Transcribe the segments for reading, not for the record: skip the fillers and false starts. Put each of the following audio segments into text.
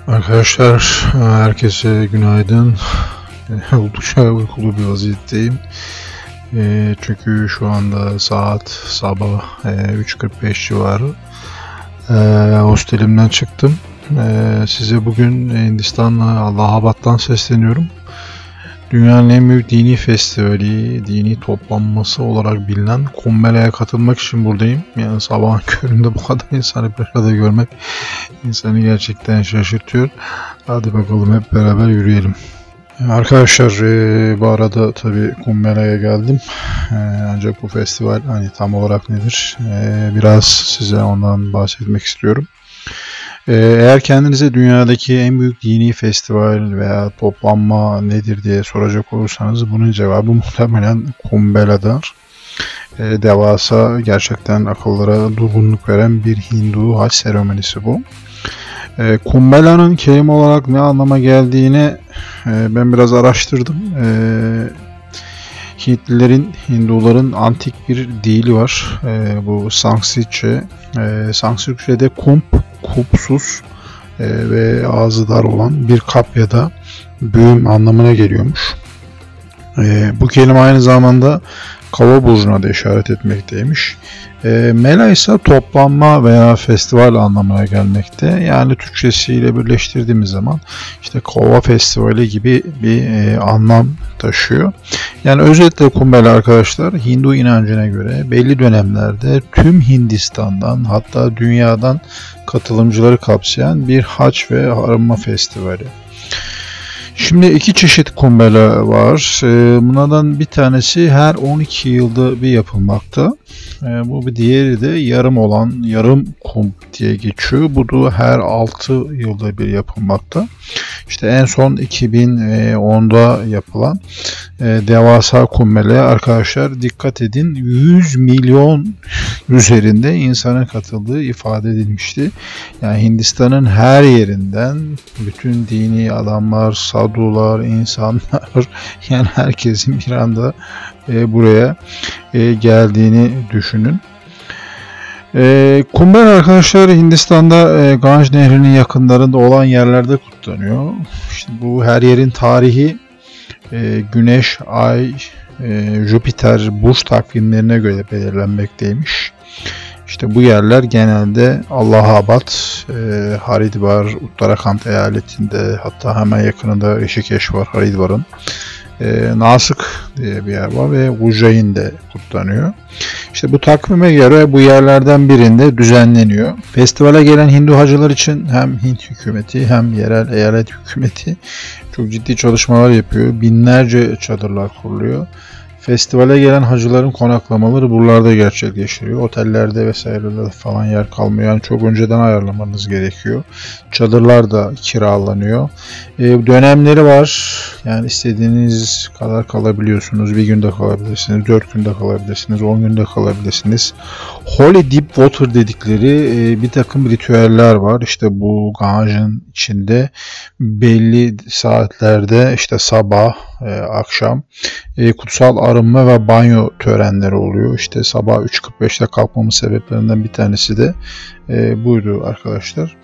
Arkadaşlar, herkese günaydın. Oldukça uykulu bir vaziyetteyim. Çünkü şu anda saat sabah 3:45 civarı. Hostelimden çıktım. Size bugün Hindistan'la Allahabad'dan sesleniyorum. Dünyanın en büyük dini festivali, dini toplanması olarak bilinen Kumbh Mela'ya katılmak için buradayım. Yani sabahın köründe bu kadar insanı bir arada görmek insanı gerçekten şaşırtıyor. Hadi bakalım hep beraber yürüyelim. Arkadaşlar, bu arada tabii Kumbh Mela'ya geldim. Ancak bu festival tam olarak nedir? Biraz size ondan bahsetmek istiyorum. Eğer kendinize dünyadaki en büyük dini festival veya toplanma nedir diye soracak olursanız bunun cevabı muhtemelen Kumbh Mela'dır. Devasa, gerçekten akıllara durgunluk veren bir Hindu hac seremonisi bu. Kumbh Mela'nın kelime olarak ne anlama geldiğini ben biraz araştırdım. Hinduların antik bir dili var. Bu Sanskritçe. Sanskritçe'de kumbh, kupsuz ve ağzı dar olan bir kap ya da büyüm anlamına geliyormuş. Bu kelime aynı zamanda Kova burcuna da işaret etmekteymiş. Mela ise toplanma veya festival anlamına gelmekte. Yani Türkçesiyle birleştirdiğimiz zaman işte Kova Festivali gibi bir anlam taşıyor. Yani özetle Kumbh Mela arkadaşlar, Hindu inancına göre belli dönemlerde tüm Hindistan'dan, hatta dünyadan katılımcıları kapsayan bir hac ve arınma festivali. Şimdi iki çeşit Kumbh Mela var. Bunlardan bir tanesi her 12 yılda bir yapılmakta. Bu bir diğeri de yarım kumbh diye geçiyor. Bu da her 6 yılda bir yapılmakta. İşte en son 2010'da yapılan devasa Kumbh Mela'ya arkadaşlar dikkat edin, 100 milyon üzerinde insanın katıldığı ifade edilmişti. Yani Hindistan'ın her yerinden bütün dini adamlar, sadular, insanlar, yani herkesin bir anda buraya geldiğini düşünün. Kumbh Mela arkadaşlar Hindistan'da Ganj Nehri'nin yakınlarında olan yerlerde kutlanıyor. İşte bu her yerin tarihi Güneş, Ay, Jüpiter burç takvimlerine göre belirlenmekteymiş. İşte bu yerler genelde Allahabad, Haridvar, Uttarakhand eyaletinde, hatta hemen yakınında Rishikesh var, Haridvar'ın. Nasık diye bir yer var ve Ujjain'de kutlanıyor. İşte bu takvime göre bu yerlerden birinde düzenleniyor. Festivale gelen Hindu hacılar için hem Hint hükümeti hem yerel eyalet hükümeti çok ciddi çalışmalar yapıyor. Binlerce çadırlar kuruluyor. Festivale gelen hacıların konaklamaları buralarda gerçekleştiriyor. Otellerde vesairelerde falan yer kalmıyor. Yani çok önceden ayarlamanız gerekiyor. Çadırlar da kiralanıyor. Dönemleri var. Yani istediğiniz kadar kalabiliyorsunuz. Bir günde kalabilirsiniz, 4 günde kalabilirsiniz, 10 günde kalabilirsiniz. Holy Deep Water dedikleri bir takım ritüeller var. İşte bu Ganj'ın içinde belli saatlerde, işte sabah, akşam kutsal arınma ve banyo törenleri oluyor. İşte sabah 3:45'te kalkmamın sebeplerinden bir tanesi de buydu arkadaşlar.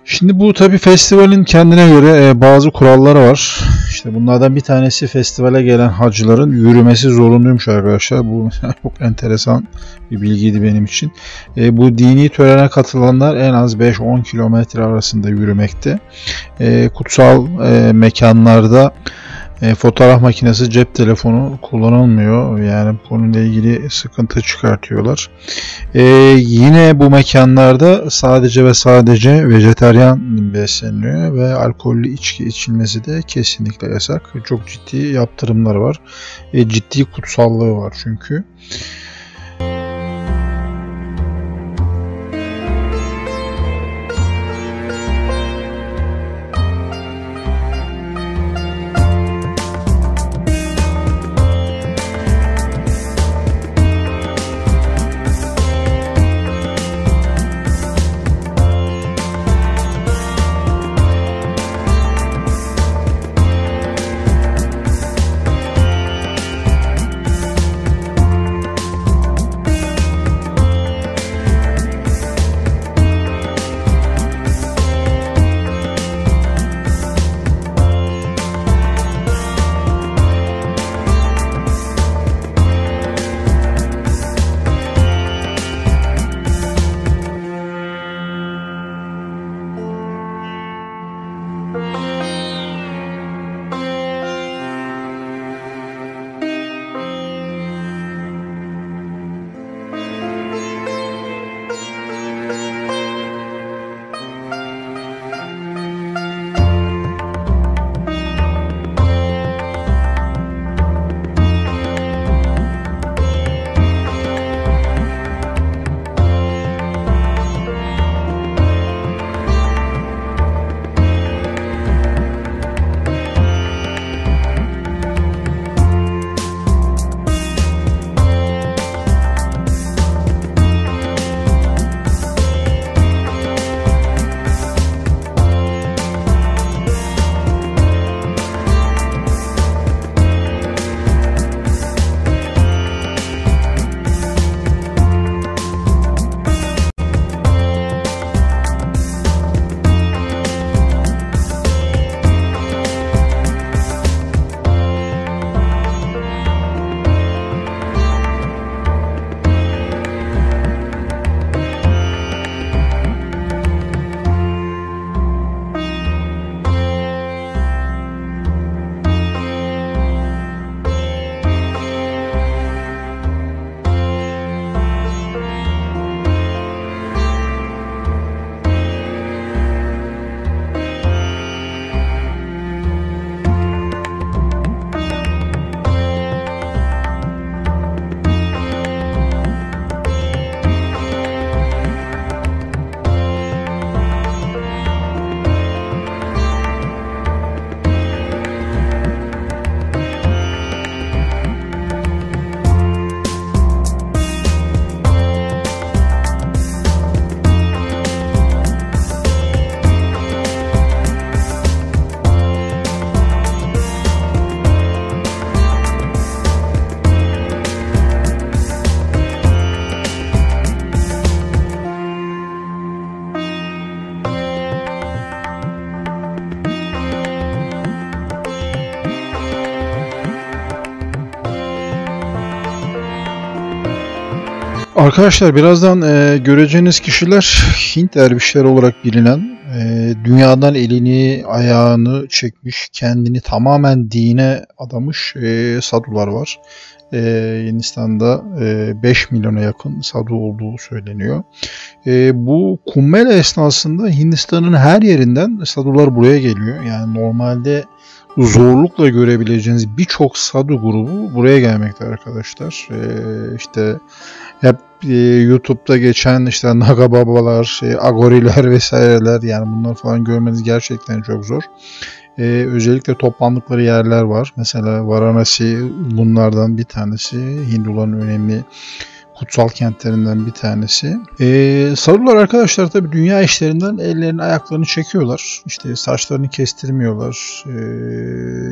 Şimdi bu tabi festivalin kendine göre bazı kuralları var. İşte bunlardan bir tanesi, festivale gelen hacıların yürümesi zorunluymuş arkadaşlar. Bu çok enteresan bir bilgiydi benim için. Bu dini törene katılanlar en az 5-10 kilometre arasında yürümekte. Kutsal mekanlarda fotoğraf makinesi, cep telefonu kullanılmıyor. Yani bu konuyla ilgili sıkıntı çıkartıyorlar. Yine bu mekanlarda sadece ve sadece vejetaryen besleniliyor ve alkollü içki içilmesi de kesinlikle yasak. Çok ciddi yaptırımlar var. Ciddi kutsallığı var çünkü. Arkadaşlar birazdan göreceğiniz kişiler Hint dervişleri olarak bilinen, dünyadan elini ayağını çekmiş, kendini tamamen dine adamış sadular var. Hindistan'da 5 milyona yakın sadu olduğu söyleniyor. Bu Kumbh esnasında Hindistan'ın her yerinden sadular buraya geliyor. Yani normalde zorlukla görebileceğiniz birçok sadu grubu buraya gelmekte arkadaşlar. İşte hep YouTube'da geçen işte Naga babalar, agoriler vesaireler, yani bunları falan görmeniz gerçekten çok zor. Özellikle toplandıkları yerler var. Mesela Varanasi bunlardan bir tanesi. Hinduların önemli kutsal kentlerinden bir tanesi. Sadular arkadaşlar tabii dünya işlerinden ellerini ayaklarını çekiyorlar. İşte saçlarını kestirmiyorlar.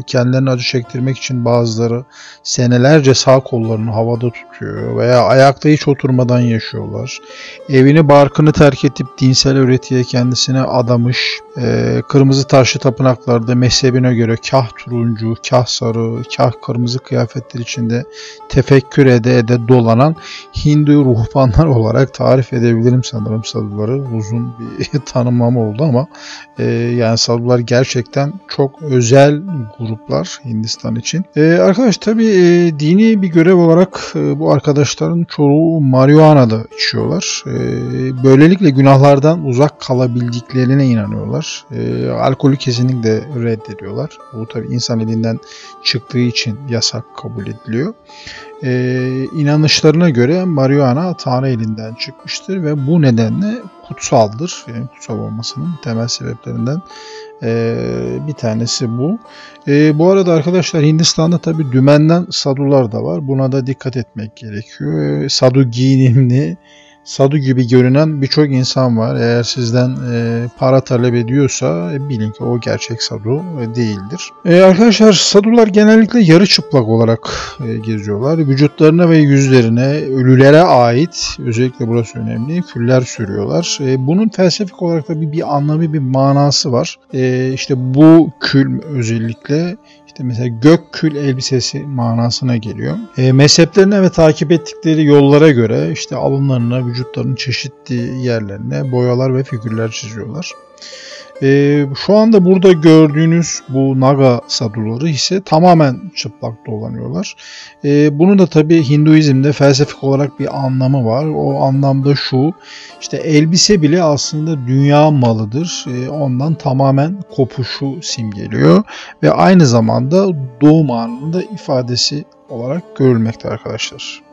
Kendilerini acı çektirmek için bazıları senelerce sağ kollarını havada tutuyor veya ayakta hiç oturmadan yaşıyorlar. Evini barkını terk edip dinsel öğretiye kendisine adamış. Kırmızı taşlı tapınaklarda mezhebine göre kah turuncu, kah sarı, kah kırmızı kıyafetler içinde tefekkür ede dolanan Hindu ruhbanlar olarak tarif edebilirim sanırım saduları. Uzun bir tanımlama oldu ama yani sadular gerçekten çok özel gruplar Hindistan için. Arkadaş tabi dini bir görev olarak bu arkadaşların çoğu marihuana da içiyorlar. Böylelikle günahlardan uzak kalabildiklerine inanıyorlar. Alkolü kesinlikle reddediyorlar. Bu tabi insan elinden çıktığı için yasak kabul ediliyor. İnanışlarına göre marihuana Tanrı elinden çıkmıştır ve bu nedenle kutsaldır. Yani kutsal olmasının temel sebeplerinden bir tanesi bu. Bu arada arkadaşlar Hindistan'da tabi dümenden sadular da var. Buna da dikkat etmek gerekiyor. Sadu giyinimli, sadu gibi görünen birçok insan var. Eğer sizden para talep ediyorsa bilin ki o gerçek sadu değildir. Arkadaşlar sadular genellikle yarı çıplak olarak geziyorlar. Vücutlarına ve yüzlerine ölülere ait, özellikle burası önemli, küller sürüyorlar. Bunun felsefik olarak da bir anlamı, bir manası var. İşte bu kül özellikle mesela gök kül elbisesi manasına geliyor. Mezheplerine ve takip ettikleri yollara göre işte alınlarına, vücutlarının çeşitli yerlerine boyalar ve figürler çiziyorlar. Şu anda burada gördüğünüz bu Naga saduları ise tamamen çıplak dolanıyorlar. Bunun da tabi Hinduizm'de felsefik olarak bir anlamı var. O anlamda şu, işte elbise bile aslında dünya malıdır. Ondan tamamen kopuşu simgeliyor ve aynı zamanda doğum anında ifadesi olarak görülmekte arkadaşlar.